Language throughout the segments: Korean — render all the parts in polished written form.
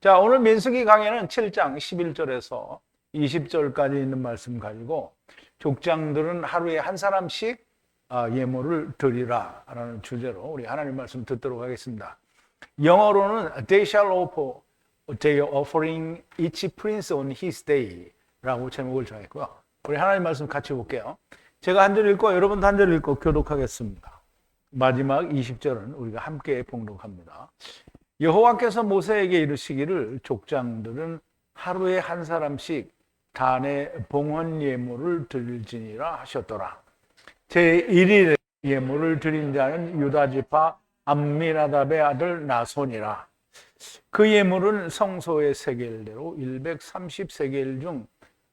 자, 오늘 민수기 강해는 7장 11절에서 20절까지 있는 말씀 가지고 족장들은 하루에 한 사람씩 예물을 드리라 라는 주제로 우리 하나님 말씀 듣도록 하겠습니다. 영어로는 They shall offer their offering each prince on his day 라고 제목을 정했고요. 우리 하나님 말씀 같이 볼게요. 제가 한 절 읽고 여러분도 한 절 읽고 교독하겠습니다. 마지막 20절은 우리가 함께 봉독합니다. 여호와께서 모세에게 이르시기를 족장들은 하루에 한 사람씩 단의 봉헌 예물을 드릴지니라 하셨더라. 제1일에 예물을 드린 자는 유다 지파 암미나답의 아들 나손이라. 그 예물은 성소의 세겔대로 130세겔 중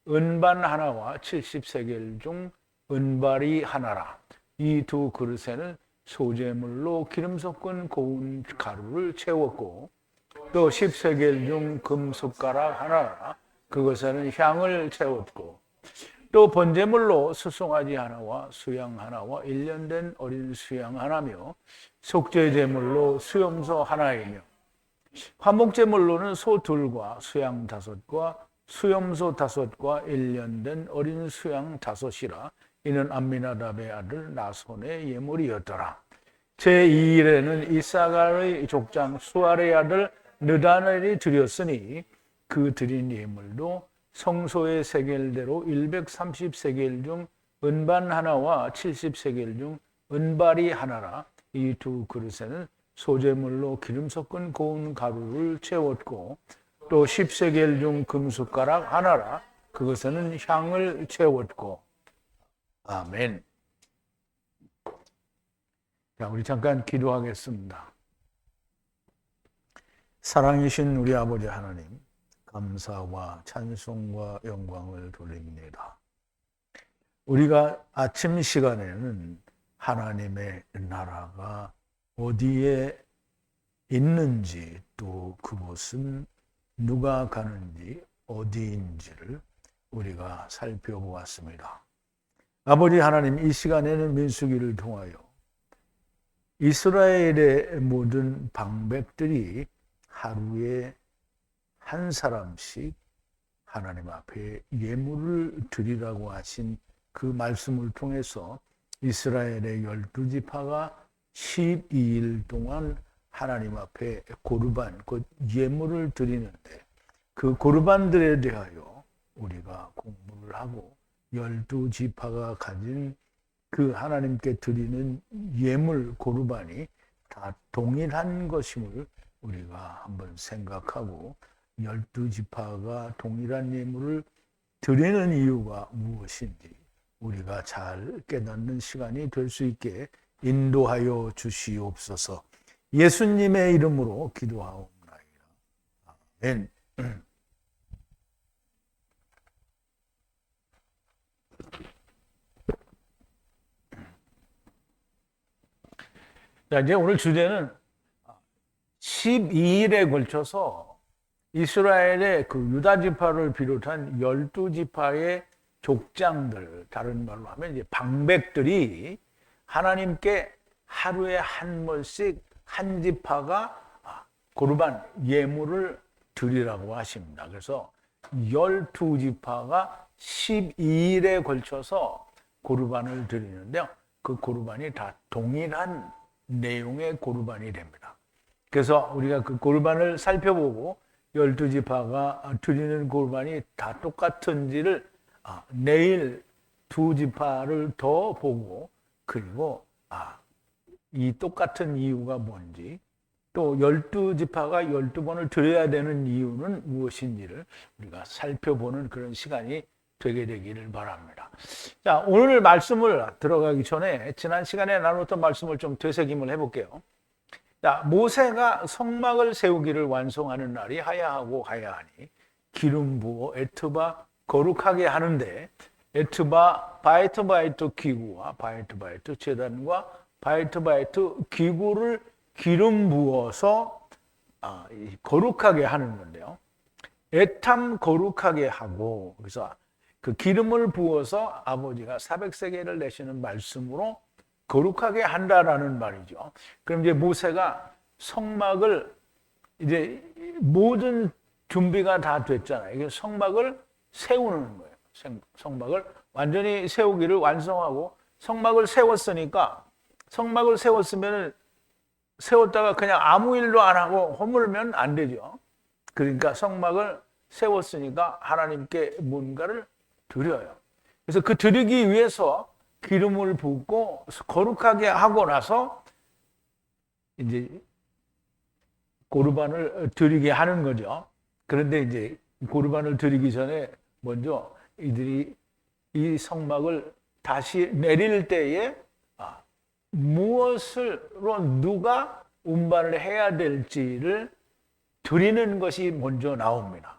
은반 하나와 70세겔 중 은발이 하나라. 이 두 그릇에는 소재물로 기름 섞은 고운 가루를 채웠고 또 10세겔 중 금숟가락 하나라. 그것에는 향을 채웠고 또 번제물로 수송아지 하나와 수양 하나와 1년 된 어린 수양 하나며 속죄제물로 수염소 하나이며 화목제물로는 소 둘과 수양 5과 수염소 5과 1년 된 어린 수양 5이라. 이는 암미나답의 아들 나손의 예물이었더라. 제2일에는 이사갈의 족장 수알의 아들 느다넬이 드렸으니 그 드린 예물도 성소의 세겔대로 130세겔 중 은반 하나와 70세겔 중 은발이 하나라. 이 두 그릇에는 소재물로 기름 섞은 고운 가루를 채웠고 또 10세겔 중 금숟가락 하나라. 그것에는 향을 채웠고. 아멘. 자, 우리 잠깐 기도하겠습니다. 사랑이신 우리 아버지 하나님, 감사와 찬송과 영광을 돌립니다. 우리가 아침 시간에는 하나님의 나라가 어디에 있는지 또 그곳은 누가 가는지 어디인지를 우리가 살펴보았습니다. 아버지 하나님, 이 시간에는 민수기를 통하여 이스라엘의 모든 방백들이 하루에 한 사람씩 하나님 앞에 예물을 드리라고 하신 그 말씀을 통해서 이스라엘의 12지파가 12일 동안 하나님 앞에 고르반, 곧 예물을 드리는데 그 고르반들에 대하여 우리가 공부를 하고 12지파가 가진 그 하나님께 드리는 예물 고르반이 다 동일한 것임을 우리가 한번 생각하고 12지파가 동일한 예물을 드리는 이유가 무엇인지 우리가 잘 깨닫는 시간이 될 수 있게 인도하여 주시옵소서. 예수님의 이름으로 기도하옵나이다. 아멘. 자, 이제 오늘 주제는 12일에 걸쳐서 이스라엘의 그 유다 지파를 비롯한 12지파의 족장들, 다른 말로 하면 이제 방백들이 하나님께 하루에 한 번씩 한 지파가 고르반 예물을 드리라고 하십니다. 그래서 12지파가 12일에 걸쳐서 고르반을 드리는데요. 그 고르반이 다 동일한 내용의 고르반이 됩니다. 그래서 우리가 그 고르반을 살펴보고 12지파가 드리는 고르반이 다 똑같은지를 내일 두 지파를 더 보고 그리고 이 똑같은 이유가 뭔지 또 12지파가 12번을 드려야 되는 이유는 무엇인지를 우리가 살펴보는 그런 시간이 되게 되기를 바랍니다. 자, 오늘 말씀을 들어가기 전에 지난 시간에 나눴던 말씀을 좀 되새김을 해볼게요. 자, 모세가 성막을 세우기를 완성하는 날이 하야하고 하야하니 기름 부어 에트바 거룩하게 하는데 에트바 바이트 기구와 바이트 제단과 바이트 기구를 기름 부어서 거룩하게 하는 건데요. 에탐 거룩하게 하고 그래서 그 기름을 부어서 아버지가 400세겔을 내시는 말씀으로 거룩하게 한다라는 말이죠. 그럼 이제 모세가 성막을 이제 모든 준비가 다 됐잖아요. 이게 성막을 세우는 거예요. 성막을 완전히 세우기를 완성하고 성막을 세웠으니까 성막을 세웠다가 그냥 아무 일도 안 하고 허물면 안 되죠. 그러니까 성막을 세웠으니까 하나님께 뭔가를 드려요. 그래서 그 드리기 위해서 기름을 붓고 거룩하게 하고 나서 이제 고르반을 드리게 하는 거죠. 그런데 이제 고르반을 드리기 전에 먼저 이들이 이 성막을 다시 내릴 때에 무엇으로 누가 운반을 해야 될지를 드리는 것이 먼저 나옵니다.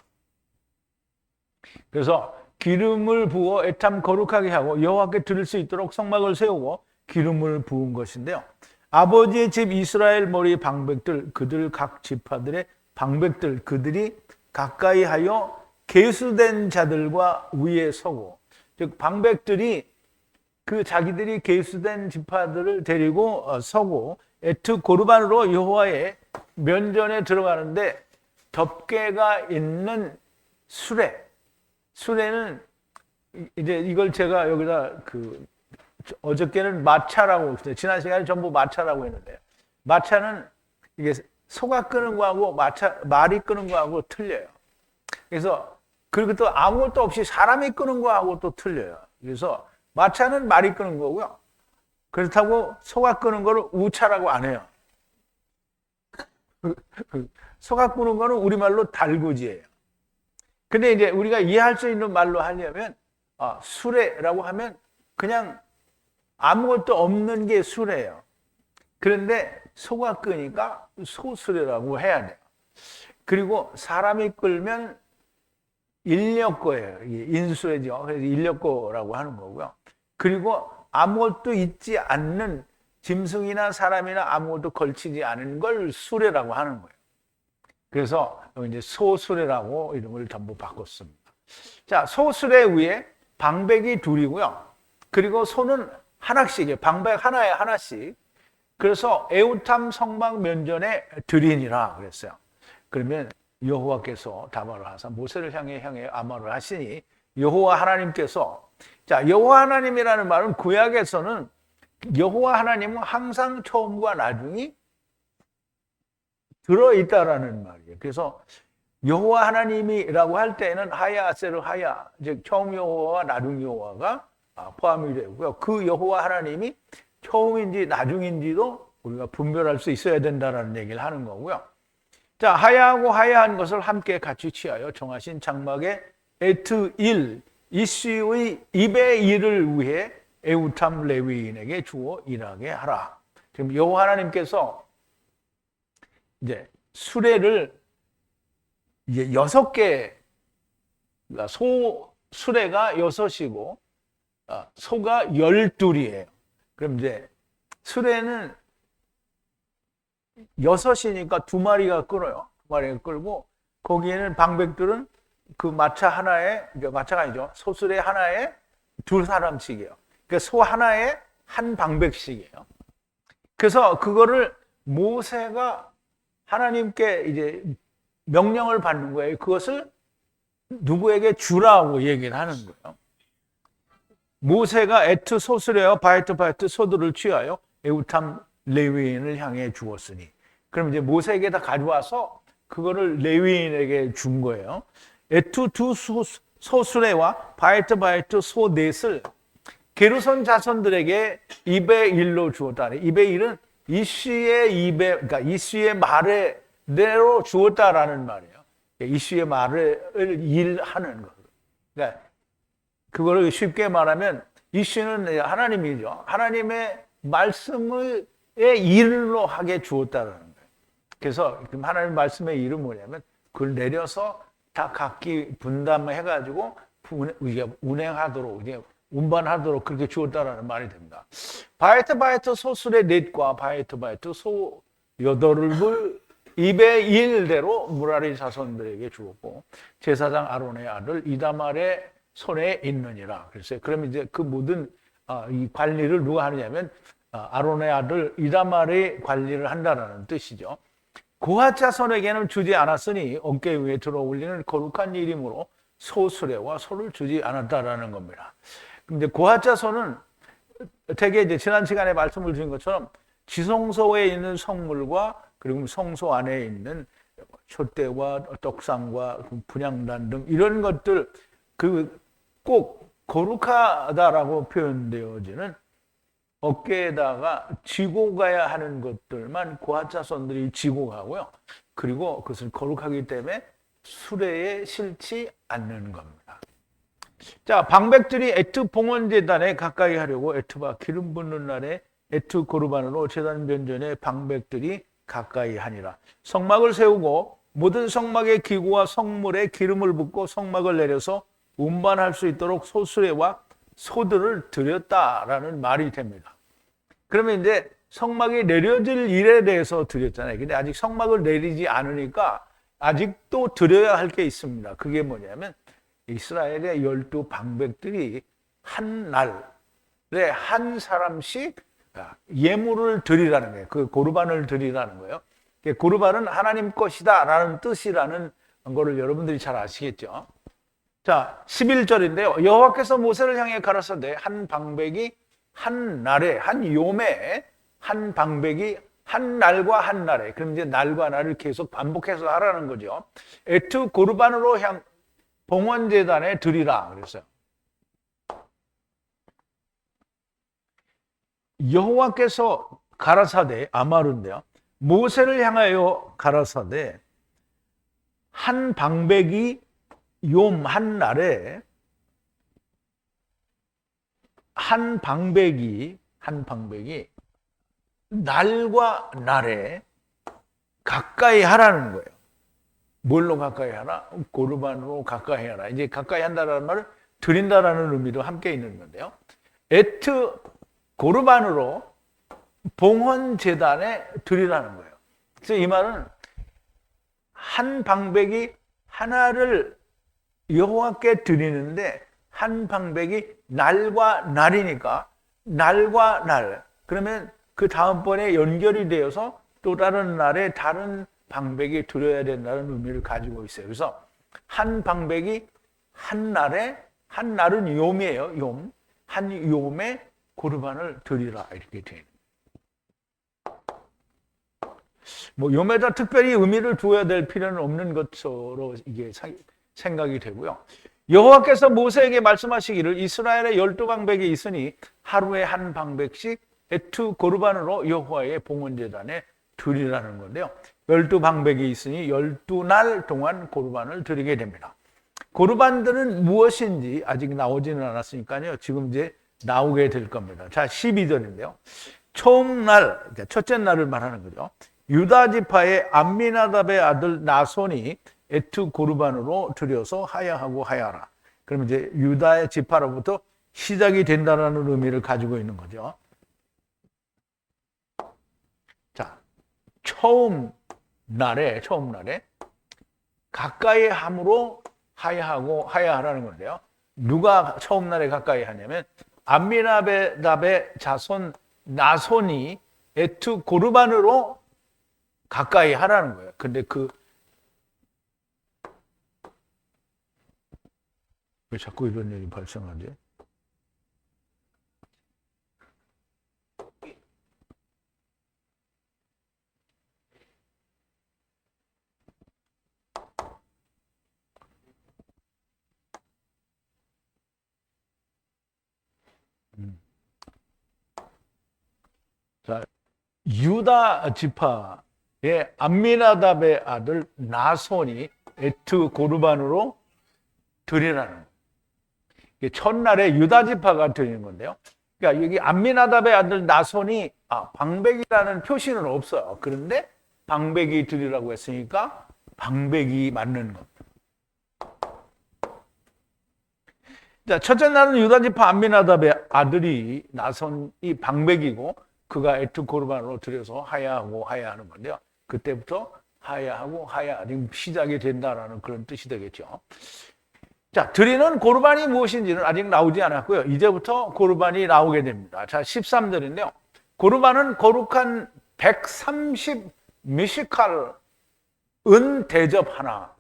그래서 기름을 부어 애탐 거룩하게 하고 여호와께 드릴 수 있도록 성막을 세우고 기름을 부은 것인데요. 아버지의 집 이스라엘 머리 방백들, 그들 각 지파들의 방백들, 그들이 가까이 하여 계수된 자들과 위에 서고, 즉 방백들이 그 자기들이 계수된 지파들을 데리고 서고 에트 고르반으로 여호와의 면전에 들어가는데 덮개가 있는 수레는 이제 이걸 제가 여기다 어저께는 마차라고 지난 시간에 전부 마차라고 했는데요. 마차는 이게 소가 끄는 거하고 말이 끄는 거하고 틀려요. 그래서 그리고 또 아무것도 없이 사람이 끄는 거하고 또 틀려요. 그래서 마차는 말이 끄는 거고요. 그렇다고 소가 끄는 거를 우차라고 안 해요. 소가 끄는 거는 우리말로 달구지예요. 근데 이제 우리가 이해할 수 있는 말로 하려면 수레라고 하면 그냥 아무것도 없는 게 수레예요. 그런데 소가 끄니까 소수레라고 해야 돼요. 그리고 사람이 끌면 인력거예요. 인수레죠. 그래서 인력거라고 하는 거고요. 그리고 아무것도 있지 않는 짐승이나 사람이나 아무것도 걸치지 않은 걸 수레라고 하는 거예요. 그래서 이제 소수레라고 이름을 전부 바꿨습니다. 자, 소수레 위에 방백이 둘이고요. 그리고 소는 하나씩이에요. 방백 하나에 하나씩. 그래서 에우탐 성막 면전에 드리니라 그랬어요. 그러면 여호와께서 다말을 하사 모세를 향해 아말을 하시니 여호와 하나님께서, 자, 여호와 하나님이라는 말은 구약에서는 여호와 하나님은 항상 처음과 나중이 들어있다라는 말이에요. 그래서 여호와 하나님이라고 할 때는 하야 아세르 하야, 즉 처음 여호와와 나중 여호와가 포함이 되고요. 그 여호와 하나님이 처음인지 나중인지도 우리가 분별할 수 있어야 된다라는 얘기를 하는 거고요. 자, 하야하고 하야한 것을 함께 같이 취하여 정하신 장막의 에트 1, 이슈의 입의 일을 위해 에우탐 레위인에게 주어 일하게 하라. 지금 여호와 하나님께서 이제 수레를 이제 6개, 수레가 6이고 소가 12이에요. 그럼 이제 수레는 6이니까 2마리가 끌어요. 2마리가 끌고 거기에는 방백들은 그 마차 하나에, 마차가 아니죠. 소수레 하나에 2사람씩이에요. 그러니까 소 하나에 한 방백씩이에요. 그래서 그거를 모세가 하나님께 이제 명령을 받는 거예요. 그것을 누구에게 주라고 얘기를 하는 거예요. 모세가 에트 소수레와 바에트 소들을 취하여 에우탐 레위인을 향해 주었으니, 그럼 이제 모세에게 다 가져와서 그거를 레위인에게 준 거예요. 에트 두 소수레와 바에트 소 넷을 게르손 자손들에게 입의 일로 주었다. 입의 일은 이슈의 입에, 그러니까 이슈의 말대로 주었다라는 말이에요. 이슈의 말을 일하는 거. 그러니까 그거를 쉽게 말하면 이슈는 하나님이죠. 하나님의 말씀의 일로 하게 주었다라는 거예요. 그래서 하나님 말씀의 일은 뭐냐면 그걸 내려서 다 각기 분담해가지고 운행하도록, 운반하도록 그렇게 주었다라는 말이 됩니다. 바에트 소술의 넷과 바에트 소 8을 입의 일대로 무라리 자손들에게 주었고 제사장 아론의 아들 이다말의 손에 있느니라. 그래서 그러면 이제 그 모든 이 관리를 누가 하느냐면 아론의 아들 이다말이 관리를 한다라는 뜻이죠. 고핫 자손에게는 주지 않았으니 어깨 위에 들어올리는 거룩한 이름으로 소수레와 소를 주지 않았다라는 겁니다. 근데 고핫 자손은 되게 이제 지난 시간에 말씀을 드린 것처럼 지성소에 있는 성물과 그리고 성소 안에 있는 촛대와 떡상과 분향단 등 이런 것들 그 꼭 거룩하다라고 표현되어지는 어깨에다가 지고 가야 하는 것들만 고핫 자손들이 지고 가고요. 그리고 그것을 거룩하기 때문에 수레에 실지 않는 겁니다. 자, 방백들이 에트 봉헌제단에 가까이 하려고 에트바 기름 붓는 날에 에트 고르반으로 제단 변전에 방백들이 가까이 하니라. 성막을 세우고 모든 성막의 기구와 성물에 기름을 붓고 성막을 내려서 운반할 수 있도록 소수레와 소들을 드렸다라는 말이 됩니다. 그러면 이제 성막이 내려질 일에 대해서 드렸잖아요. 근데 아직 성막을 내리지 않으니까 아직도 드려야 할 게 있습니다. 그게 뭐냐면 이스라엘의 12 방백들이 한 날에 한 사람씩 예물을 드리라는 거예요. 그 고르반을 드리라는 거예요. 고르반은 하나님 것이다 라는 뜻이라는 거를 여러분들이 잘 아시겠죠. 자, 11절인데요. 여호와께서 모세를 향해 가라사대 한 방백이 한 날에 한 요매 한 방백이 한 날과 한 날에, 그럼 이제 날과 날을 계속 반복해서 하라는 거죠. 에트 고르반으로 봉헌제단에 드리라 그랬어요. 여호와께서 가라사대 아마르인데요. 모세를 향하여 가라사대 한 방백이 욤 한 날에 한 방백이 날과 날에 가까이 하라는 거예요. 뭘로 가까이 하라? 고르반으로 가까이 하라. 이제 가까이 한다라는 말은 드린다라는 의미도 함께 있는 건데요. 에트 고르반으로 봉헌 제단에 드리라는 거예요. 그래서 이 말은 한 방백이 하나를 여호와께 드리는데 한 방백이 날과 날이니까 날과 날, 그러면 그 다음번에 연결이 되어서 또 다른 날에 다른 방백이 드려야 된다는 의미를 가지고 있어요. 그래서 한 방백이 한 날에, 한 날은 욤이에요. 욤. 한 욤에 고르반을 드리라 이렇게 되어 있는 뭐 욤에다 특별히 의미를 두어야 될 필요는 없는 것으로 이게 생각이 되고요. 여호와께서 모세에게 말씀하시기를 이스라엘에 12방백이 있으니 하루에 한 방백씩 에트 고르반으로 여호와의 봉헌제단에 드리라는 건데요. 12방백이 있으니 12날 동안 고르반을 드리게 됩니다. 고르반들은 무엇인지 아직 나오지는 않았으니까요. 지금 이제 나오게 될 겁니다. 자, 12절인데요. 처음 날, 첫째 날을 말하는 거죠. 유다 지파의 암미나답의 아들 나손이 에트 고르반으로 드려서 하야하고 하야라. 그러면 이제 유다의 지파로부터 시작이 된다는 의미를 가지고 있는 거죠. 자, 처음 날에 가까이 함으로 하야하고 하야하라는 건데요. 누가 처음 날에 가까이 하냐면 암미나답의 자손 나손이 에트 고르반으로 가까이 하라는 거예요. 근데 왜 자꾸 이런 일이 발생하지? 자, 유다 지파의 암미나답의 아들 나손이 에트 고르반으로 드리라는 거예요. 첫날에 유다 지파가 드리는 건데요. 그러니까 여기 암미나답의 아들 나손이 방백이라는 표시는 없어요. 그런데 방백이 드리라고 했으니까 방백이 맞는 겁니다. 자, 첫째 날은 유다 지파 암미나답의 아들이 나손이 방백이고 그가 에트 고르반으로 드려서 하야하고 하야하는 건데요. 그때부터 하야하고 하야 지금 시작이 된다라는 그런 뜻이 되겠죠. 자, 드리는 고르반이 무엇인지는 아직 나오지 않았고요. 이제부터 고르반이 나오게 됩니다. 자, 13절인데요. 고르반은 거룩한 130 미시칼 은 대접 하나.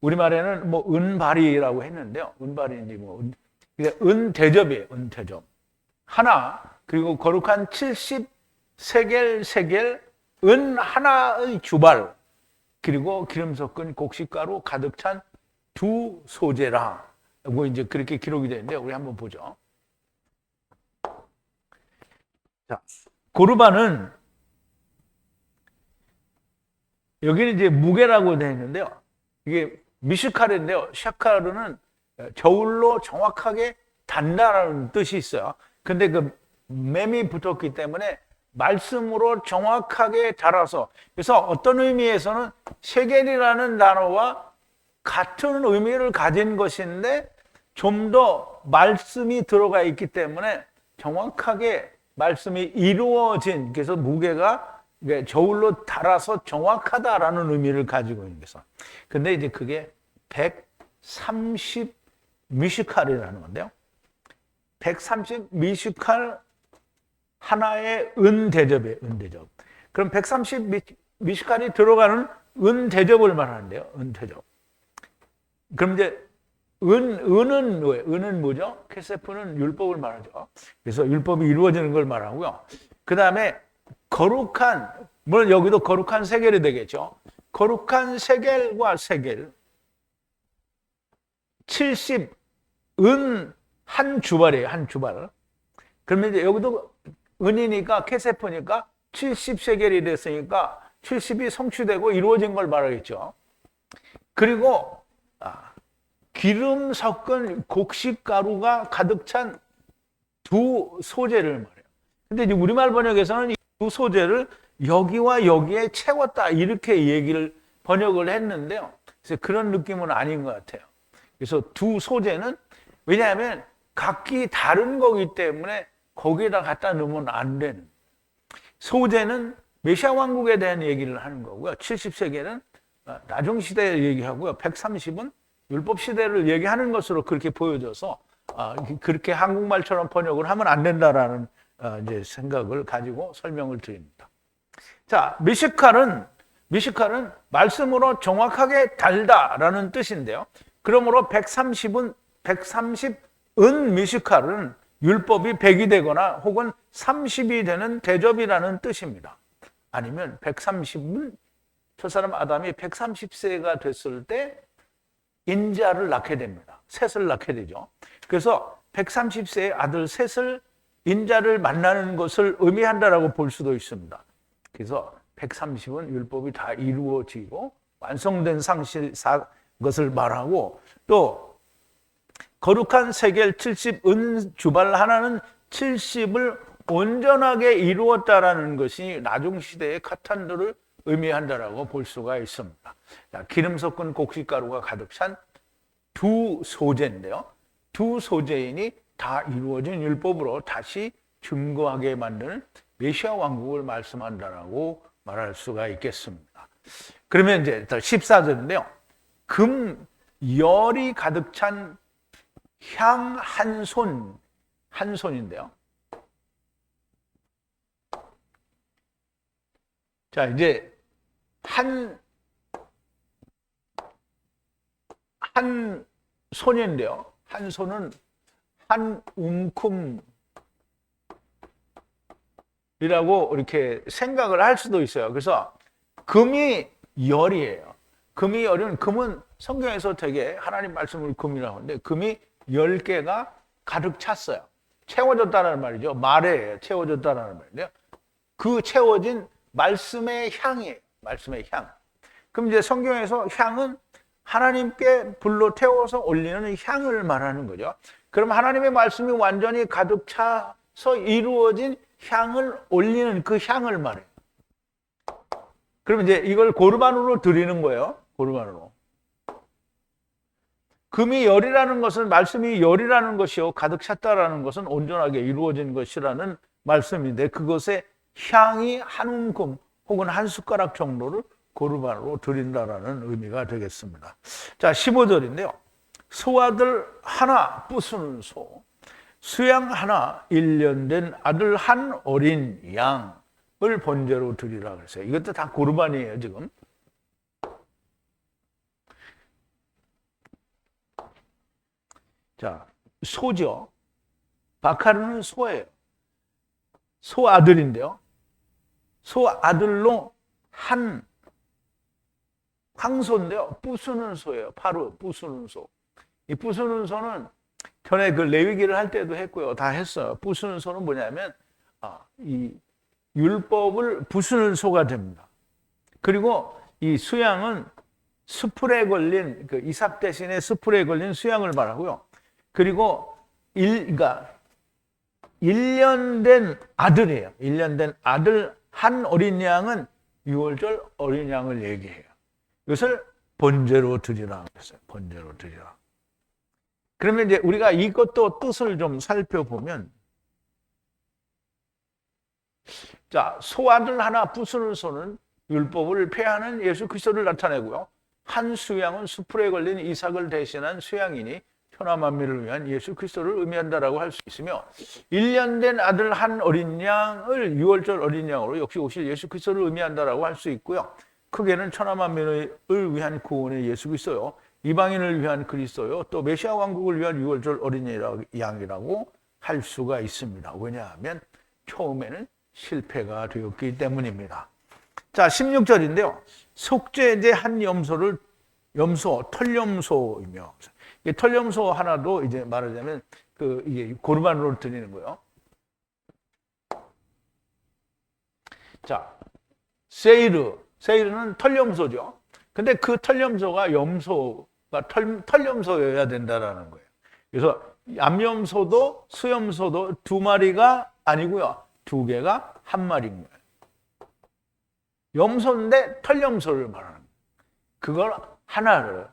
우리말에는 뭐 은발이라고 했는데요. 은발인지 뭐 은 대접이에요. 은 대접 하나. 그리고 거룩한 70세겔 세겔 은 하나의 주발. 그리고 기름 섞은 곡식가루 가득 찬 두 소재라. 뭐 이제 그렇게 기록이 되는데 우리 한번 보죠. 자, 고르반은 여기는 이제 무게라고 되어 있는데요. 이게 미슈칼인데요. 샤카르는 저울로 정확하게 단다라는 뜻이 있어요. 근데 그 맴이 붙었기 때문에 말씀으로 정확하게 달아서, 그래서 어떤 의미에서는 세겔이라는 단어와 같은 의미를 가진 것인데 좀 더 말씀이 들어가 있기 때문에 정확하게 말씀이 이루어진, 그래서 무게가 저울로 달아서 정확하다라는 의미를 가지고 있는 거죠. 근데 이제 그게 130 미시칼이라는 건데요. 130 미시칼 하나의 은 대접이에요. 은 대접. 그럼 130 미시칼이 들어가는 은 대접을 말하는데요. 은 대접. 그럼 이제 은은 뭐예요? 은은 뭐죠? 케세프는 율법을 말하죠. 그래서 율법이 이루어지는 걸 말하고요. 그 다음에 거룩한, 물론 여기도 거룩한 세겔이 되겠죠. 거룩한 세겔과 세겔 70 은 한 주발이에요. 한 주발. 그러면 이제 여기도 은이니까 케세프니까 70세겔이 됐으니까 70이 성취되고 이루어진 걸 말하겠죠. 그리고 기름 섞은 곡식가루가 가득 찬 두 소재를 말해요. 근데 이제 우리말 번역에서는 이 두 소재를 여기와 여기에 채웠다 이렇게 얘기를 번역을 했는데요. 그래서 그런 느낌은 아닌 것 같아요. 그래서 두 소재는 왜냐하면 각기 다른 거기 때문에 거기에다 갖다 넣으면 안 되는. 소재는 메시아 왕국에 대한 얘기를 하는 거고요. 70세계는 나중 시대를 얘기하고요. 130은 율법 시대를 얘기하는 것으로 그렇게 보여져서 그렇게 한국말처럼 번역을 하면 안 된다라는 이제 생각을 가지고 설명을 드립니다. 자, 미시칼은 말씀으로 정확하게 달다라는 뜻인데요. 그러므로 130은 130은 미시칼은 율법이 100이 되거나 혹은 30이 되는 대접이라는 뜻입니다. 아니면 130은 저 사람 아담이 130세가 됐을 때 인자를 낳게 됩니다. 셋을 낳게 되죠. 그래서 130세의 아들 셋을 인자를 만나는 것을 의미한다라고 볼 수도 있습니다. 그래서 130은 율법이 다 이루어지고 완성된 것을 말하고, 또 거룩한 세겔 70 은 주발 하나는 70을 온전하게 이루었다라는 것이 나중 시대의 카탄도를 의미한다라고 볼 수가 있습니다. 자, 기름 섞은 곡식가루가 가득 찬 두 소재인데요. 두 소재인이 다 이루어진 율법으로 다시 증거하게 만드는 메시아 왕국을 말씀한다라고 말할 수가 있겠습니다. 그러면 이제 14절인데요. 금 열이 가득 찬 향 한 손인데요. 자, 이제 한 손인데요. 한 손은 한 움큼이라고 이렇게 생각을 할 수도 있어요. 그래서 금이 열이에요. 금이 열은, 금은 성경에서 되게 하나님 말씀을 금이라고 하는데 금이 10개가 가득 찼어요. 채워졌다는 말이죠. 말에 채워졌다는 말인데요. 그 채워진 말씀의 향이에요. 말씀의 향. 그럼 이제 성경에서 향은 하나님께 불로 태워서 올리는 향을 말하는 거죠. 그럼 하나님의 말씀이 완전히 가득 차서 이루어진 향을 올리는 그 향을 말해요. 그럼 이제 이걸 고르반으로 드리는 거예요. 고르반으로. 금이 열이라는 것은, 말씀이 열이라는 것이요, 가득 찼다라는 것은 온전하게 이루어진 것이라는 말씀인데, 그것의 향이 한 움큼 혹은 한 숟가락 정도를 고르반으로 드린다라는 의미가 되겠습니다. 자, 15절인데요. 소아들 하나 부수는 소, 수양 하나 1년 된 아들 한 어린 양을 번제로 드리라 그랬어요. 이것도 다 고르반이에요, 지금. 자, 소죠. 바카르는 소예요. 소 아들인데요. 소 아들로 한 황소인데요. 부수는 소예요. 바로 부수는 소. 이 부수는 소는 전에 그 레위기를 할 때도 했고요. 다 했어요. 부수는 소는 뭐냐면 이 율법을 부수는 소가 됩니다. 그리고 이 수양은 수풀에 걸린 그 이삭 대신에 수풀에 걸린 수양을 말하고요. 그리고 그러니까 1년 된 아들이에요. 1년 된 아들 한 어린 양은 유월절 어린 양을 얘기해요. 이것을 번제로 드리라 했어요. 번제로 드리라. 그러면 이제 우리가 이것도 뜻을 좀 살펴보면, 자, 소아들 하나 부수는 소는 율법을 폐하는 예수 그리스도를 나타내고요. 한 수양은 수풀에 걸린 이삭을 대신한 수양이니 천하 만민을 위한 예수 그리스도를 의미한다라고 할 수 있으며, 1년 된 아들 한 어린 양을 유월절 어린 양으로 역시 오실 예수 그리스도를 의미한다라고 할 수 있고요. 크게는 천하 만민을 위한 구원의 예수 그리스도요, 이방인을 위한 그리스도요, 또 메시아 왕국을 위한 유월절 어린 양이라고 할 수가 있습니다. 왜냐하면 처음에는 실패가 되었기 때문입니다. 자, 16절인데요. 속죄제 한 털염소이며, 털염소 하나도 이제 말하자면 이게 고르반으로 드리는 거예요. 자, 세이르는 털염소죠. 근데 그 털염소가 털염소여야 된다라는 거예요. 그래서 암염소도 수염소도 두 마리가 아니고요. 두 개가 한 마리인 거예요. 염소인데 털염소를 말하는 거예요. 그걸 하나를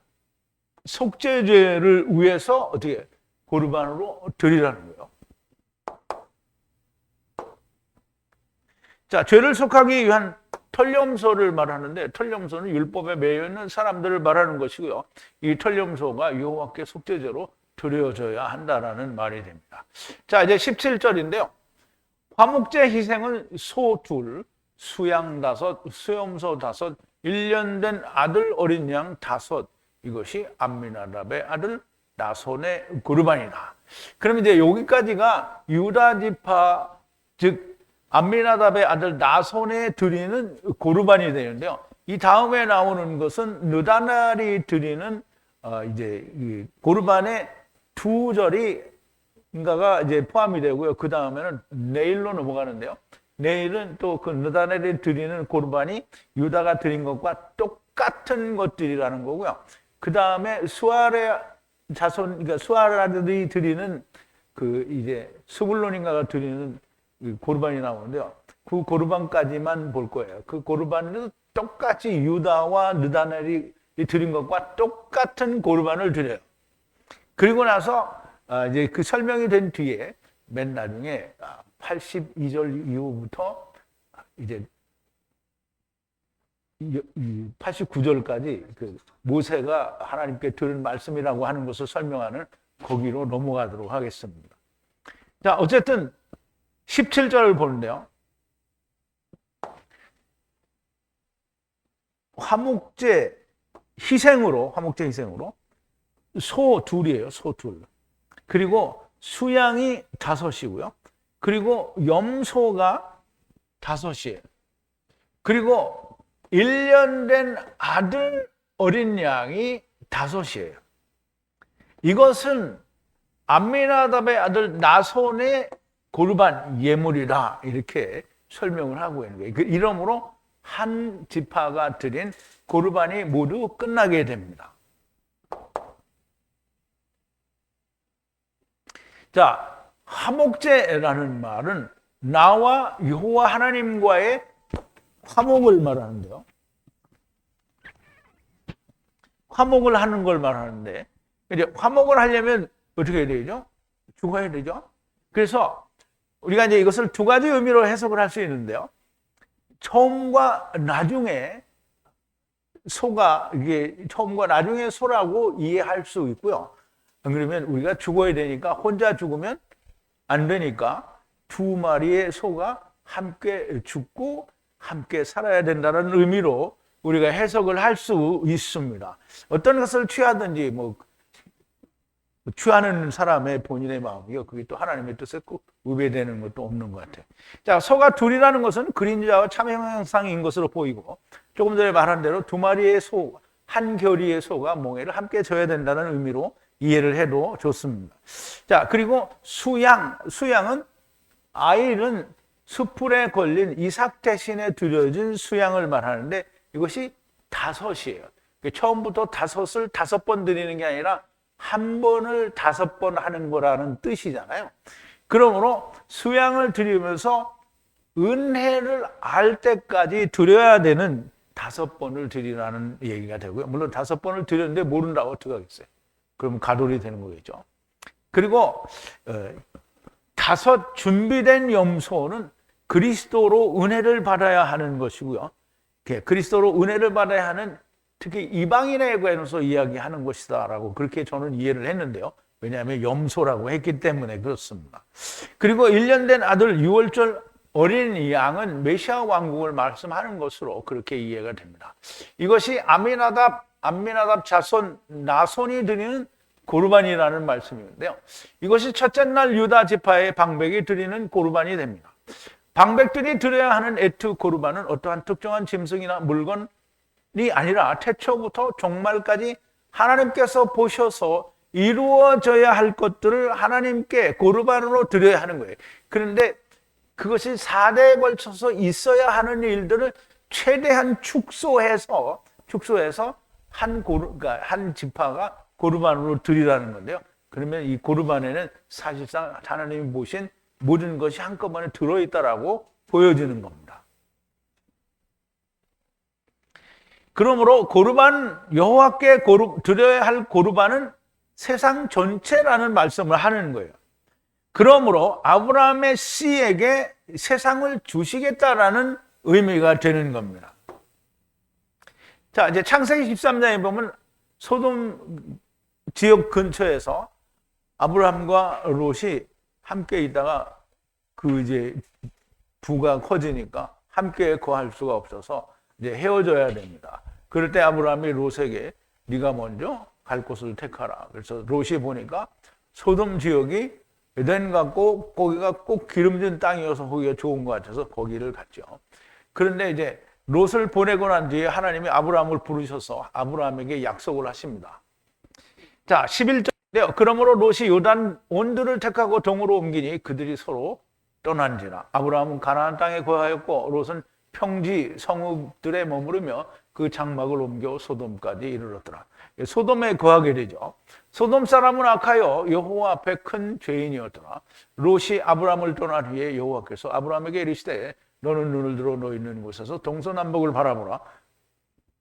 속죄죄를 위해서 어떻게 고르반으로 드리라는 거예요. 자, 죄를 속하기 위한 털염소를 말하는데, 털염소는 율법에 매여 있는 사람들을 말하는 것이고요. 이 털염소가 여호와께 속죄제로 드려져야 한다라는 말이 됩니다. 자, 이제 17절인데요. 화목제 희생은 소 둘, 수양 5, 수염소 5, 1년 된 아들 어린 양 5, 이것이 암미나답의 아들 나손의 고르반이다. 그럼 이제 여기까지가 유다 지파, 즉 암미나답의 아들 나손에 드리는 고르반이 되는데요. 이 다음에 나오는 것은 느다날이 드리는 이제 이 고르반의 두 절이인가가 이제 포함이 되고요. 그 다음에는 내일로 넘어가는데요. 내일은 또 그 느다날이 드리는 고르반이 유다가 드린 것과 똑같은 것들이라는 거고요. 그 다음에 수아의 자손, 그러니까 수아라들이 드리는 그 이제 스불론인가가 드리는 고르반이 나오는데요. 그 고르반까지만 볼 거예요. 그 고르반은 똑같이 유다와 느다넬이 드린 것과 똑같은 고르반을 드려요. 그리고 나서 이제 그 설명이 된 뒤에 맨 나중에 82절 이후부터 이제 89절까지 그 모세가 하나님께 들은 말씀이라고 하는 것을 설명하는 거기로 넘어가도록 하겠습니다. 자, 어쨌든 17절을 보는데요. 화목제 희생으로 소 둘이에요. 소 둘. 그리고 수양이 5이고요. 그리고 염소가 5이에요. 그리고 1년 된 아들 어린 양이 5이에요. 이것은 암미나답의 아들 나손의 고르반 예물이다, 이렇게 설명을 하고 있는 거예요. 이러므로 한 지파가 드린 고르반이 모두 끝나게 됩니다. 자, 화목제라는 말은 나와 여호와 하나님과의 화목을 말하는데요. 화목을 하는 걸 말하는데, 이제 화목을 하려면 어떻게 해야 되죠? 죽어야 되죠? 그래서 우리가 이제 이것을 두 가지 의미로 해석을 할 수 있는데요. 처음과 나중에 소가, 이게 처음과 나중에 소라고 이해할 수 있고요. 그러면 우리가 죽어야 되니까, 혼자 죽으면 안 되니까 두 마리의 소가 함께 죽고 함께 살아야 된다는 의미로 우리가 해석을 할 수 있습니다. 어떤 것을 취하든지 취하는 사람의 본인의 마음이요. 그게 또 하나님의 뜻에 꼭 위배되는 것도 없는 것 같아요. 자, 소가 둘이라는 것은 그림자와 참 형상인 것으로 보이고, 조금 전에 말한 대로 두 마리의 소, 한 결의의 소가 몽에를 함께 져야 된다는 의미로 이해를 해도 좋습니다. 자, 그리고 수양은 아이는 숯불에 걸린 이삭 대신에 드려진 수양을 말하는데, 이것이 다섯이에요. 처음부터 다섯을 5번 드리는 게 아니라 한 번을 5번 하는 거라는 뜻이잖아요. 그러므로 수양을 드리면서 은혜를 알 때까지 드려야 되는 5번을 드리라는 얘기가 되고요. 물론 5번을 드렸는데 모른다고 어떻게 하겠어요? 그러면 가돌이 되는 거겠죠. 그리고 5 준비된 염소는 그리스도로 은혜를 받아야 하는 것이고요. 그리스도로 은혜를 받아야 하는, 특히 이방인에 관해서 이야기하는 것이다라고 그렇게 저는 이해를 했는데요. 왜냐하면 염소라고 했기 때문에 그렇습니다. 그리고 1년 된 아들 6월절 어린 양은 메시아 왕국을 말씀하는 것으로 그렇게 이해가 됩니다. 이것이 암미나답 자손 나손이 드리는 고르반이라는 말씀인데요. 이것이 첫째 날 유다 지파의 방백이 드리는 고르반이 됩니다. 방백들이 드려야 하는 에트 고르반은 어떠한 특정한 짐승이나 물건이 아니라 태초부터 종말까지 하나님께서 보셔서 이루어져야 할 것들을 하나님께 고르반으로 드려야 하는 거예요. 그런데 그것이 4대에 걸쳐서 있어야 하는 일들을 최대한 축소해서 한 지파가 고르반으로 드리라는 건데요. 그러면 이 고르반에는 사실상 하나님이 보신 모든 것이 한꺼번에 들어있다라고 보여지는 겁니다. 그러므로 고르반, 여호와께 드려야 할 고르반은 세상 전체라는 말씀을 하는 거예요. 그러므로 아브라함의 씨에게 세상을 주시겠다라는 의미가 되는 겁니다. 자, 이제 창세기 13장에 보면 소돔 지역 근처에서 아브라함과 롯이 함께 있다가 이제 부가 커지니까 함께 거할 수가 없어서 이제 헤어져야 됩니다. 그럴 때 아브라함이 롯에게 네가 먼저 갈 곳을 택하라. 그래서 롯이 보니까 소돔 지역이 에덴 같고 거기가 꼭 기름진 땅이어서 거기가 좋은 것 같아서 거기를 갔죠. 그런데 이제 롯을 보내고 난 뒤에 하나님이 아브라함을 부르셔서 아브라함에게 약속을 하십니다. 자, 11절인데요. 그러므로 롯이 요단 온들을 택하고 동으로 옮기니 그들이 서로 떠난지라. 아브라함은 가나안 땅에 거하였고 롯은 평지 성읍들에 머무르며 그 장막을 옮겨 소돔까지 이르렀더라. 소돔에 거하게 되죠. 소돔 사람은 악하여 여호와 앞에 큰 죄인이었더라. 롯이 아브라함을 떠난 후에 여호와께서 아브라함에게 이르시되 너는 눈을 들어 너 있는 곳에서 동서남북을 바라보라.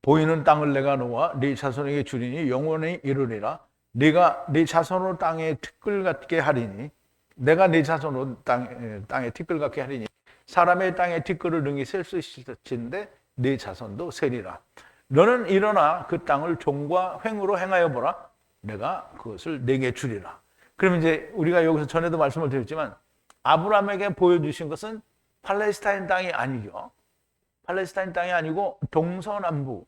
보이는 땅을 내가 놓아 네 자손에게 주리니 영원히 이르리라. 네가 네 자손으로 땅에 티끌 같게 하리니 내가 네 자손으로 땅에 티끌 같게 하리니 사람의 땅에 티끌을 능히 셀 수 있을진데 네 자손도 세리라. 너는 일어나 그 땅을 종과 횡으로 행하여 보라. 내가 그것을 내게 주리라. 그러면 이제 우리가 여기서 전에도 말씀을 드렸지만 아브라함에게 보여주신 것은 팔레스타인 땅이 아니죠. 팔레스타인 땅이 아니고 동서남북,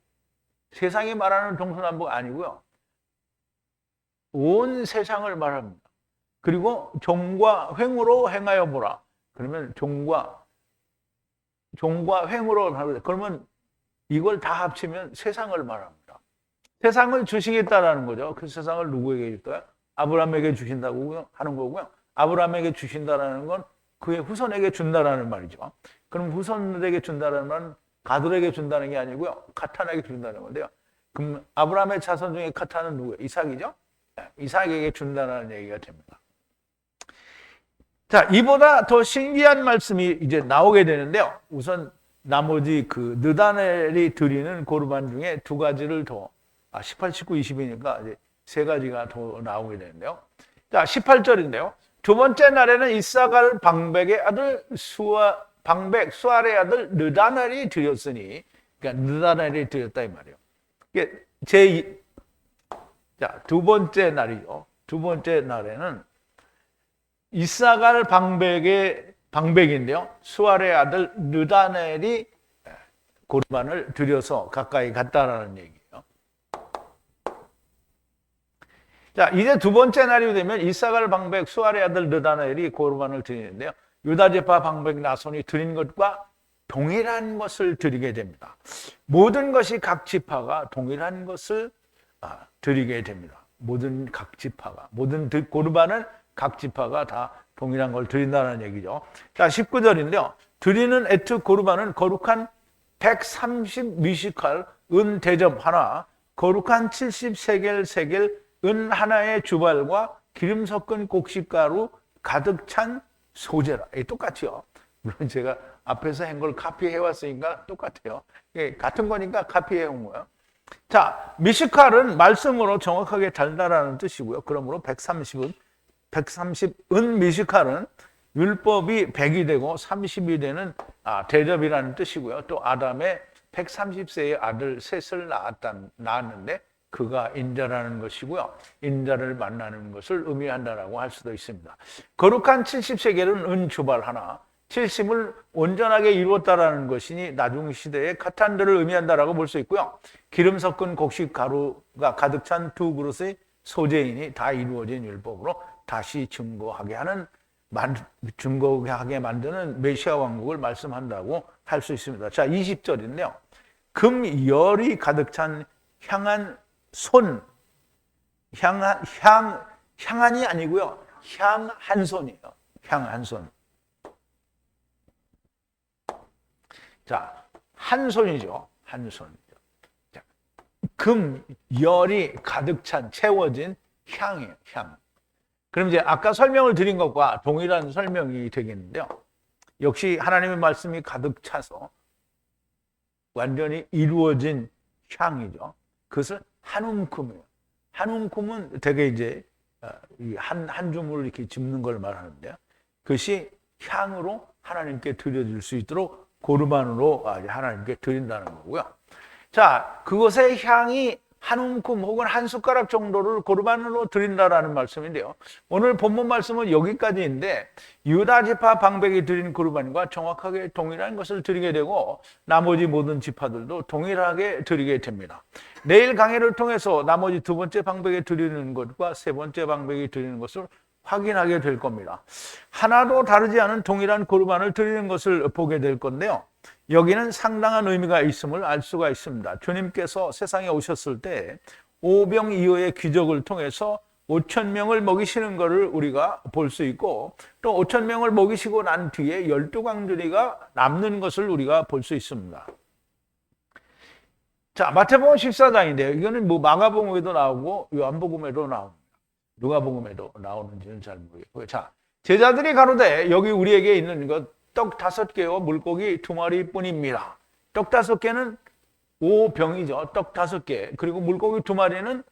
세상이 말하는 동서남북 아니고요. 온 세상을 말합니다. 그리고 종과 횡으로 행하여 보라. 그러면 종과 횡으로 말합니다. 그러면 이걸 다 합치면 세상을 말합니다. 세상을 주시겠다라는 거죠. 그 세상을 누구에게 줄까요? 아브라함에게 주신다고 하는 거고요. 아브라함에게 주신다라는 건 그의 후손에게 준다라는 말이죠. 그럼 후손에게 준다라는 말은 가들에게 준다는 게 아니고요. 카탄에게 준다는 건데요. 그럼 아브라함의 자손 중에 카탄은 누구예요? 이삭이죠? 이삭에게 준다는 얘기가 됩니다. 자, 이보다 더 신기한 말씀이 이제 나오게 되는데요. 우선 나머지 그 느다넬이 드리는 고르반 중에 2가지를 더, 18, 19, 20이니까 이제 3가지가 더 나오게 되는데요. 자, 18절인데요. 두 번째 날에는 이사갈 방백의 아들 수알의 아들 느다넬이 드렸으니, 그러니까 느다넬이 드렸다 이 말이에요. 이게 자, 두 번째 날이죠. 두 번째 날에는 이사갈 방백인데요. 수알의 아들 느다넬이 고르반을 드려서 가까이 갔다라는 얘기예요. 자, 이제 두 번째 날이 되면 이사갈 방백 수알의 아들 느다넬이 고르반을 드리는데요. 유다지파 방백 나손이 드린 것과 동일한 것을 드리게 됩니다. 모든 것이 각 지파가 동일한 것을 드리게 됩니다. 모든 각 지파가, 모든 고르반은 각 지파가 다 동일한 걸 드린다는 얘기죠. 자, 19절인데요. 드리는 에트 고르반은 거룩한 130 미시칼 은 대접 하나, 거룩한 70세겔 세겔 은 하나의 주발과 기름 섞은 곡식가루 가득 찬 소재라. 똑같죠. 물론 제가 앞에서 한 걸 카피해 왔으니까 똑같아요. 같은 거니까 카피해 온 거예요. 자, 미시칼은 말씀으로 정확하게 달다라는 뜻이고요. 그러므로 130은 미시칼은 율법이 100이 되고 30이 되는 대접이라는 뜻이고요. 또 아담의 130세의 아들 셋을 낳았는데 그가 인자라는 것이고요. 인자를 만나는 것을 의미한다라고 할 수도 있습니다. 거룩한 70세겔은 은 주발 하나, 70을 온전하게 이루었다라는 것이니 나중 시대의 카탄들을 의미한다라고 볼 수 있고요. 기름 섞은 곡식 가루가 가득 찬 두 그릇의 소재이니 다 이루어진 율법으로 다시 증거하게 만드는 메시아 왕국을 말씀한다고 할 수 있습니다. 자, 20절인데요. 금열이 가득 찬 향한 손, 향한이 아니고요. 향한 손이에요. 향한 손. 자, 한 손이죠. 한 손. 자, 금열이 가득 찬 채워진 향이에요. 향. 그럼 이제 아까 설명을 드린 것과 동일한 설명이 되겠는데요. 역시 하나님의 말씀이 가득 차서 완전히 이루어진 향이죠. 그것을 한 움큼이에요. 한 움큼은 되게 이제 한 주물을 이렇게 짚는 걸 말하는데요. 그것이 향으로 하나님께 드려질 수 있도록 고르반으로 하나님께 드린다는 거고요. 자, 그것의 향이 한 움큼 혹은 한 숟가락 정도를 고르반으로 드린다라는 말씀인데요. 오늘 본문 말씀은 여기까지인데 유다 지파 방백이 드린 고르반과 정확하게 동일한 것을 드리게 되고 나머지 모든 지파들도 동일하게 드리게 됩니다. 내일 강해를 통해서 나머지 두 번째 방백이 드리는 것과 세 번째 방백이 드리는 것을 확인하게 될 겁니다. 하나도 다르지 않은 동일한 고르반을 드리는 것을 보게 될 건데요. 여기는 상당한 의미가 있음을 알 수가 있습니다. 주님께서 세상에 오셨을 때 오병이어의 기적을 통해서 5,000명을 먹이시는 것을 우리가 볼 수 있고 또 5,000명을 먹이시고 난 뒤에 12광주리가 남는 것을 우리가 볼 수 있습니다. 자, 마태복음 14장인데요. 이거는 뭐 마가복음에도 나오고 요한복음에도 나옵니다. 누가복음에도 나오는지는 잘 모르겠고요. 자, 제자들이 가로되 여기 우리에게 있는 것 떡 5개와 물고기 2마리뿐입니다. 떡 5개는 5병이죠. 떡 5개. 그리고 물고기 2마리는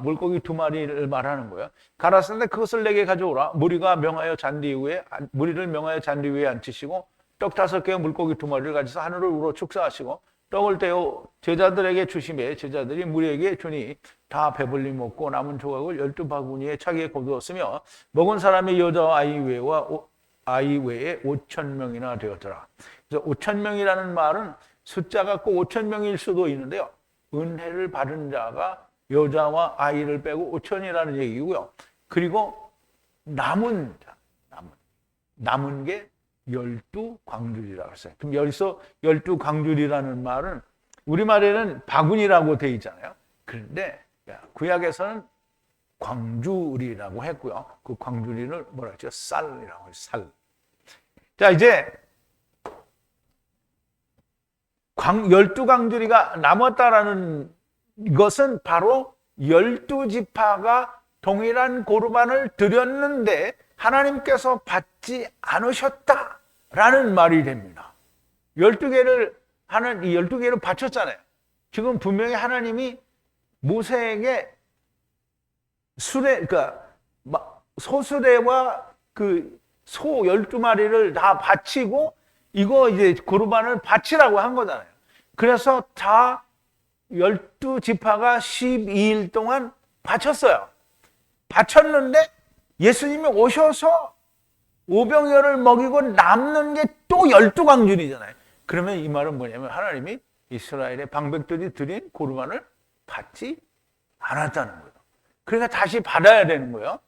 물고기 2마리를 말하는 거예요. 가라사대 그것을 내게 가져오라. 무리를 명하여 잔디 위에 앉히시고 떡 5개와 물고기 2마리를 가져서 하늘을 우러 축사하시고 떡을 떼어 제자들에게 주시매 제자들이 무리에게 주니 다 배불리 먹고 남은 조각을 12바구니에 차게 거두었으며 먹은 사람의 여자와 아이 외에 5,000명이나 되었더라. 그래서 5,000명이라는 말은 숫자가 꼭 5,000명일 수도 있는데요. 은혜를 받은 자가 여자와 아이를 빼고 5,000이라는 얘기고요. 그리고 남은 게 12광주리라고 했어요. 그럼 여기서 12광주리라는 말은 우리말에는 바구니라고 되어 있잖아요. 그런데 구약에서는 광주리라고 했고요. 그 광주리를 뭐라 했죠? 쌀이라고 해요. 쌀. 자, 이제 12광주리가 남았다라는 것은 바로 12지파가 동일한 고르반을 드렸는데 하나님께서 받지 않으셨다라는 말이 됩니다. 12개를 이 12개를 바쳤잖아요. 지금 분명히 하나님이 모세에게 소수레와 그 소 12마리를 다 바치고 이거 이제 고르반을 바치라고 한 거잖아요. 그래서 다 12지파가 12일 동안 바쳤어요. 바쳤는데 예수님이 오셔서 오병이어를 먹이고 남는 게 또 12광주리잖아요. 그러면 이 말은 뭐냐면 하나님이 이스라엘의 방백들이 드린 고르반을 받지 않았다는 거예요. 그러니까 다시 받아야 되는 거예요.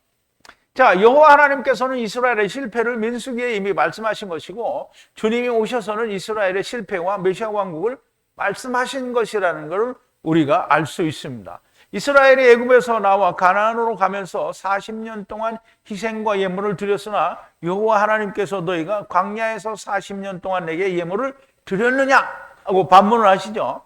자, 여호와 하나님께서는 이스라엘의 실패를 민수기에 이미 말씀하신 것이고 주님이 오셔서는 이스라엘의 실패와 메시아 왕국을 말씀하신 것이라는 것을 우리가 알 수 있습니다. 이스라엘이 애굽에서 나와 가나안으로 가면서 40년 동안 희생과 예물을 드렸으나 여호와 하나님께서 너희가 광야에서 40년 동안 내게 예물을 드렸느냐 하고 반문을 하시죠.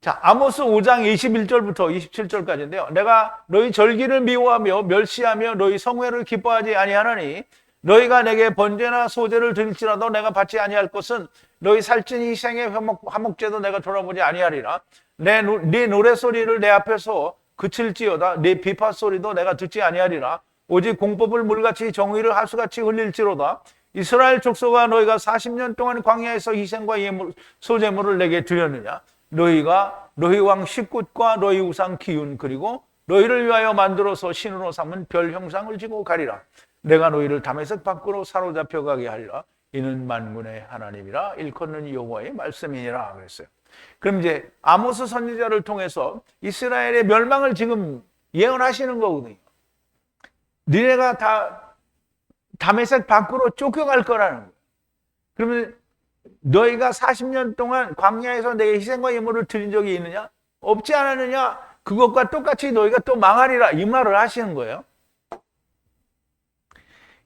자, 아모스 5장 21절부터 27절까지인데요. 내가 너희 절기를 미워하며 멸시하며 너희 성회를 기뻐하지 아니하나니 너희가 내게 번제나 소제를 드릴지라도 내가 받지 아니할 것은 너희 살찐 희생의 화목제도 내가 돌아보지 아니하리라. 네 노래소리를 내 앞에서 그칠지어다. 네 비파소리도 내가 듣지 아니하리라. 오직 공법을 물같이 정의를 하수같이 흘릴지로다. 이스라엘 족속아 너희가 40년 동안 광야에서 희생과 예물, 소제물을 내게 드렸느냐. 너희가 너희 왕 십굿과 너희 우상 기운 그리고 너희를 위하여 만들어서 신으로 삼은 별 형상을 지고 가리라. 내가 너희를 다메섹 밖으로 사로잡혀 가게 하리라. 이는 만군의 하나님이라 일컫는 여호와의 말씀이니라 그랬어요. 그럼 이제 아모스 선지자를 통해서 이스라엘의 멸망을 지금 예언하시는 거거든요. 니네가 다 다메섹 밖으로 쫓겨갈 거라는 거예요. 그러면 너희가 40년 동안 광야에서 내게 희생과 예물을 드린 적이 있느냐? 없지 않았느냐? 그것과 똑같이 너희가 또 망하리라 이 말을 하시는 거예요.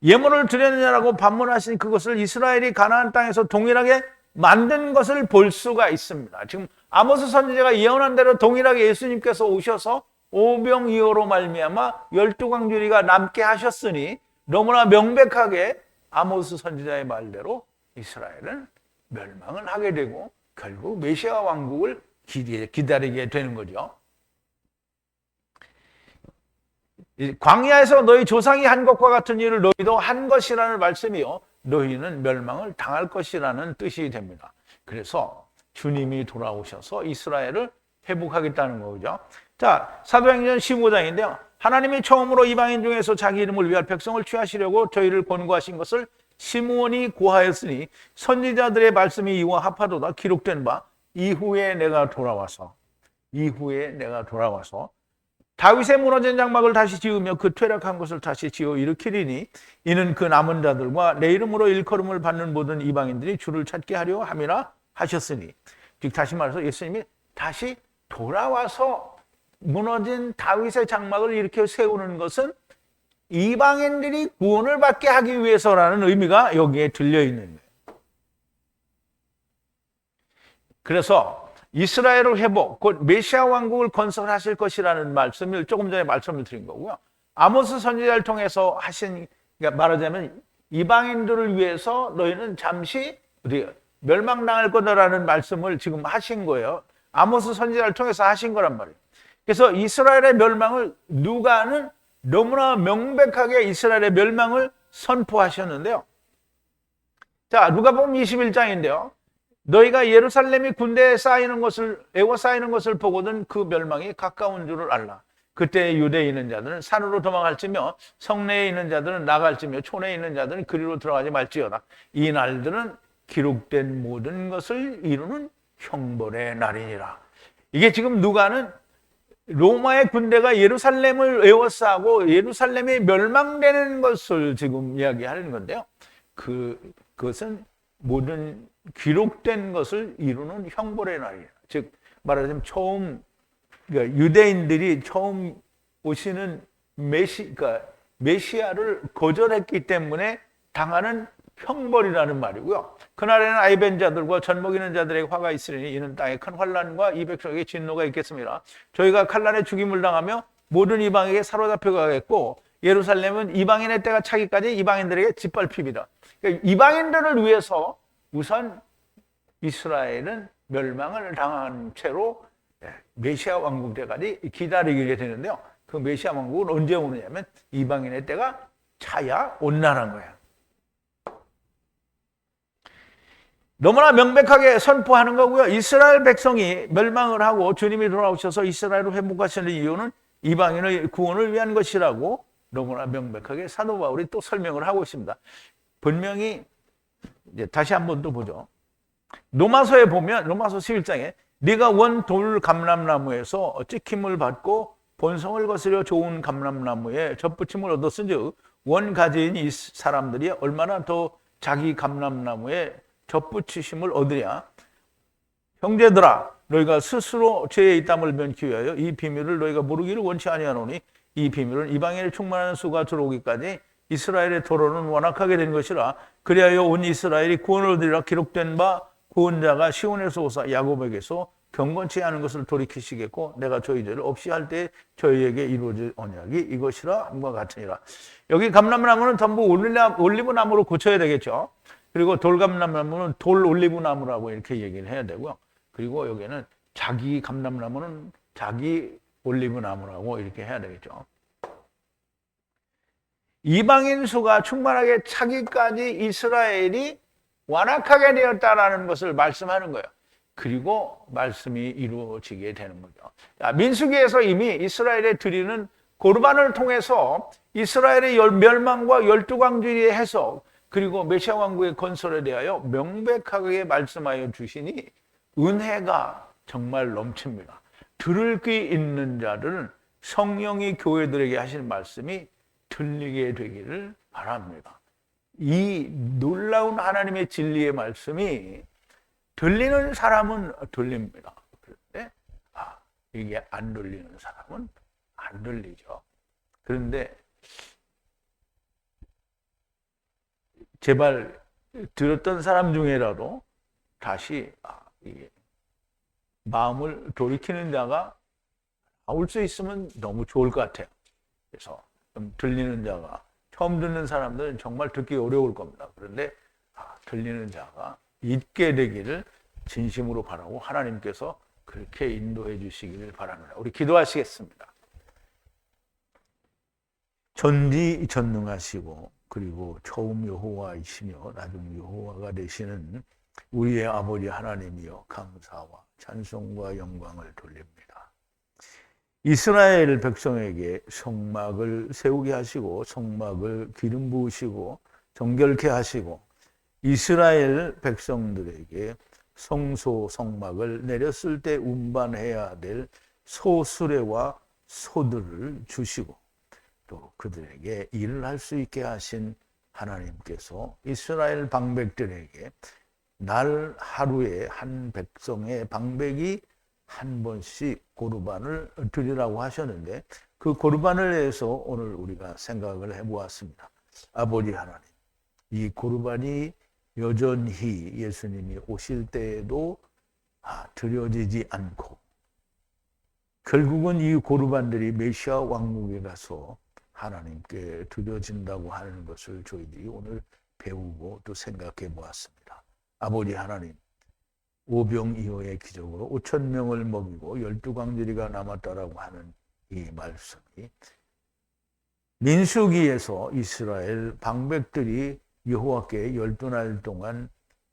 예물을 드렸느냐라고 반문하신 그것을 이스라엘이 가나안 땅에서 동일하게 만든 것을 볼 수가 있습니다. 지금 아모스 선지자가 예언한 대로 동일하게 예수님께서 오셔서 오병이어로 말미암아 12광주리가 남게 하셨으니 너무나 명백하게 아모스 선지자의 말대로 이스라엘은 멸망을 하게 되고 결국 메시아 왕국을 기다리게 되는 거죠. 광야에서 너희 조상이 한 것과 같은 일을 너희도 한 것이라는 말씀이요. 너희는 멸망을 당할 것이라는 뜻이 됩니다. 그래서 주님이 돌아오셔서 이스라엘을 회복하겠다는 거죠. 자, 사도행전 15장인데요. 하나님이 처음으로 이방인 중에서 자기 이름을 위할 백성을 취하시려고 저희를 권고하신 것을 시므온이 고하였으니 선지자들의 말씀이 이와 합하도다 기록된 바 이후에 내가 돌아와서 다윗의 무너진 장막을 다시 지으며 그 퇴락한 것을 다시 지어 일으키리니 이는 그 남은 자들과 내 이름으로 일컬음을 받는 모든 이방인들이 주를 찾게 하려 함이라 하셨으니 즉 다시 말해서 예수님이 다시 돌아와서 무너진 다윗의 장막을 일으켜 세우는 것은 이방인들이 구원을 받게 하기 위해서라는 의미가 여기에 들려있는 거예요. 그래서 이스라엘을 회복, 곧 메시아 왕국을 건설하실 것이라는 말씀을 조금 전에 말씀을 드린 거고요. 아모스 선지자를 통해서 하신, 그러니까 말하자면 이방인들을 위해서 너희는 잠시 멸망당할 거다라는 말씀을 지금 하신 거예요. 아모스 선지자를 통해서 하신 거란 말이에요. 그래서 이스라엘의 멸망을 누가는 너무나 명백하게 이스라엘의 멸망을 선포하셨는데요. 자, 누가복음 21장인데요. 너희가 예루살렘이 군대에 쌓이는 것을 에워싸이는 것을 보거든 그 멸망이 가까운 줄을 알라. 그때 유대에 있는 자들은 산으로 도망할지며 성내에 있는 자들은 나갈지며 촌에 있는 자들은 그리로 들어가지 말지어다. 이 날들은 기록된 모든 것을 이루는 형벌의 날이니라. 이게 지금 누가는 로마의 군대가 예루살렘을 에워싸고 예루살렘이 멸망되는 것을 지금 이야기하는 건데요. 그것은 모든 기록된 것을 이루는 형벌의 날이에요. 즉 말하자면 처음 유대인들이 처음 오시는 메시아를 거절했기 때문에 당하는 형벌이라는 말이고요. 그날에는 아이벤 자들과 젖 먹이는 자들에게 화가 있으리니 이는 땅에 큰 환난과 이 백성에게 진노가 있겠습니다. 저희가 칼날에 죽임을 당하며 모든 이방에게 사로잡혀 가겠고 예루살렘은 이방인의 때가 차기까지 이방인들에게 짓밟힙니다. 그러니까 이방인들을 위해서 우선 이스라엘은 멸망을 당한 채로 메시아 왕국 때까지 기다리게 되는데요. 그 메시아 왕국은 언제 오느냐면 이방인의 때가 차야 온다는 거예요. 너무나 명백하게 선포하는 거고요. 이스라엘 백성이 멸망을 하고 주님이 돌아오셔서 이스라엘을 회복하시는 이유는 이방인의 구원을 위한 것이라고 너무나 명백하게 사도 바울이 또 설명을 하고 있습니다. 분명히 이제 다시 한 번 더 보죠. 로마서에 보면 로마서 11장에 네가 원 돌 감람나무에서 찍힘을 받고 본성을 거스려 좋은 감람나무에 젖붙임을 얻었은즉 원 가지인 이 사람들이 얼마나 더 자기 감람나무에 젖붙이심을 얻으랴. 형제들아, 너희가 스스로 죄에 있담을 면키 위하여 이 비밀을 너희가 모르기를 원치 아니하노니 이 비밀은 이방인의 충만한 수가 들어오기까지 이스라엘의 도로는 완악하게 된 것이라. 그리하여 온 이스라엘이 구원을 얻으리라. 기록된 바 구원자가 시온에서 오사 야곱에게서 경건치 않은 것을 돌이키시겠고 내가 저희 죄를 없이 할 때 저희에게 이루어질 언약이 이것이라 함과 같으니라. 여기 감람나무는 전부 올리브나무로 고쳐야 되겠죠. 그리고 돌감람나무는 돌 올리브나무라고 이렇게 얘기를 해야 되고요. 그리고 여기는 자기 감람나무는 자기 올리브나무라고 이렇게 해야 되겠죠. 이방인 수가 충만하게 차기까지 이스라엘이 완악하게 되었다라는 것을 말씀하는 거예요. 그리고 말씀이 이루어지게 되는 거죠. 민수기에서 이미 이스라엘에 드리는 고르반을 통해서 이스라엘의 멸망과 12광주리의 해석 그리고 메시아 왕국의 건설에 대하여 명백하게 말씀하여 주시니 은혜가 정말 넘칩니다. 들을 귀 있는 자들은 성령이 교회들에게 하실 말씀이 들리게 되기를 바랍니다. 이 놀라운 하나님의 진리의 말씀이 들리는 사람은 들립니다. 그런데 이게 안 들리는 사람은 안 들리죠. 그런데 제발 들었던 사람 중에라도 다시 이게 마음을 돌이키는 자가 나올 수 있으면 너무 좋을 것 같아요. 그래서 좀 들리는 자가 처음 듣는 사람들은 정말 듣기 어려울 겁니다. 그런데 들리는 자가 있게 되기를 진심으로 바라고 하나님께서 그렇게 인도해 주시기를 바랍니다. 우리 기도하시겠습니다. 전지전능하시고 그리고 처음 여호와이시며 나중 여호와가 되시는 우리의 아버지 하나님이여 감사와 찬송과 영광을 돌립니다. 이스라엘 백성에게 성막을 세우게 하시고 성막을 기름 부으시고 정결케 하시고 이스라엘 백성들에게 성소 성막을 내렸을 때 운반해야 될 소수레와 소들을 주시고 또 그들에게 일을 할 수 있게 하신 하나님께서 이스라엘 방백들에게 날 하루에 한 백성의 방백이 한 번씩 고르반을 드리라고 하셨는데 그 고르반을 해서 오늘 우리가 생각을 해보았습니다. 아버지 하나님, 이 고르반이 여전히 예수님이 오실 때에도 드려지지 않고 결국은 이 고르반들이 메시아 왕국에 가서 하나님께 드려진다고 하는 것을 저희들이 오늘 배우고 또 생각해 보았습니다. 아버지 하나님, 오병이어의 기적으로 5,000명을 먹이고 12광주리가 남았다라고 하는 이 말씀이 민수기에서 이스라엘 방백들이 여호와께 12날 동안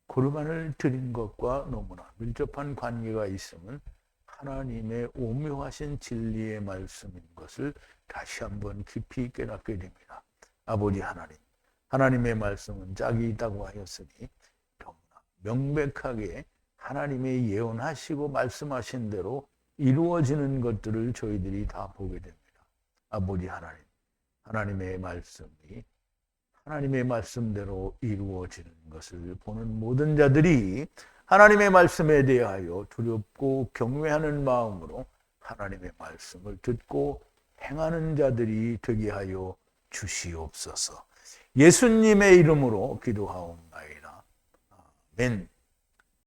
고르반을 드린 것과 너무나 밀접한 관계가 있음은 하나님의 오묘하신 진리의 말씀인 것을 다시 한번 깊이 깨닫게 됩니다. 아버지 하나님, 하나님의 말씀은 짝이 있다고 하였으니 너무나 명백하게 하나님의 예언하시고 말씀하신 대로 이루어지는 것들을 저희들이 다 보게 됩니다. 아버지 하나님, 하나님의 말씀이 하나님의 말씀대로 이루어지는 것을 보는 모든 자들이 하나님의 말씀에 대하여 두렵고 경외하는 마음으로 하나님의 말씀을 듣고 행하는 자들이 되게 하여 주시옵소서. 예수님의 이름으로 기도하옵나이다. 아멘.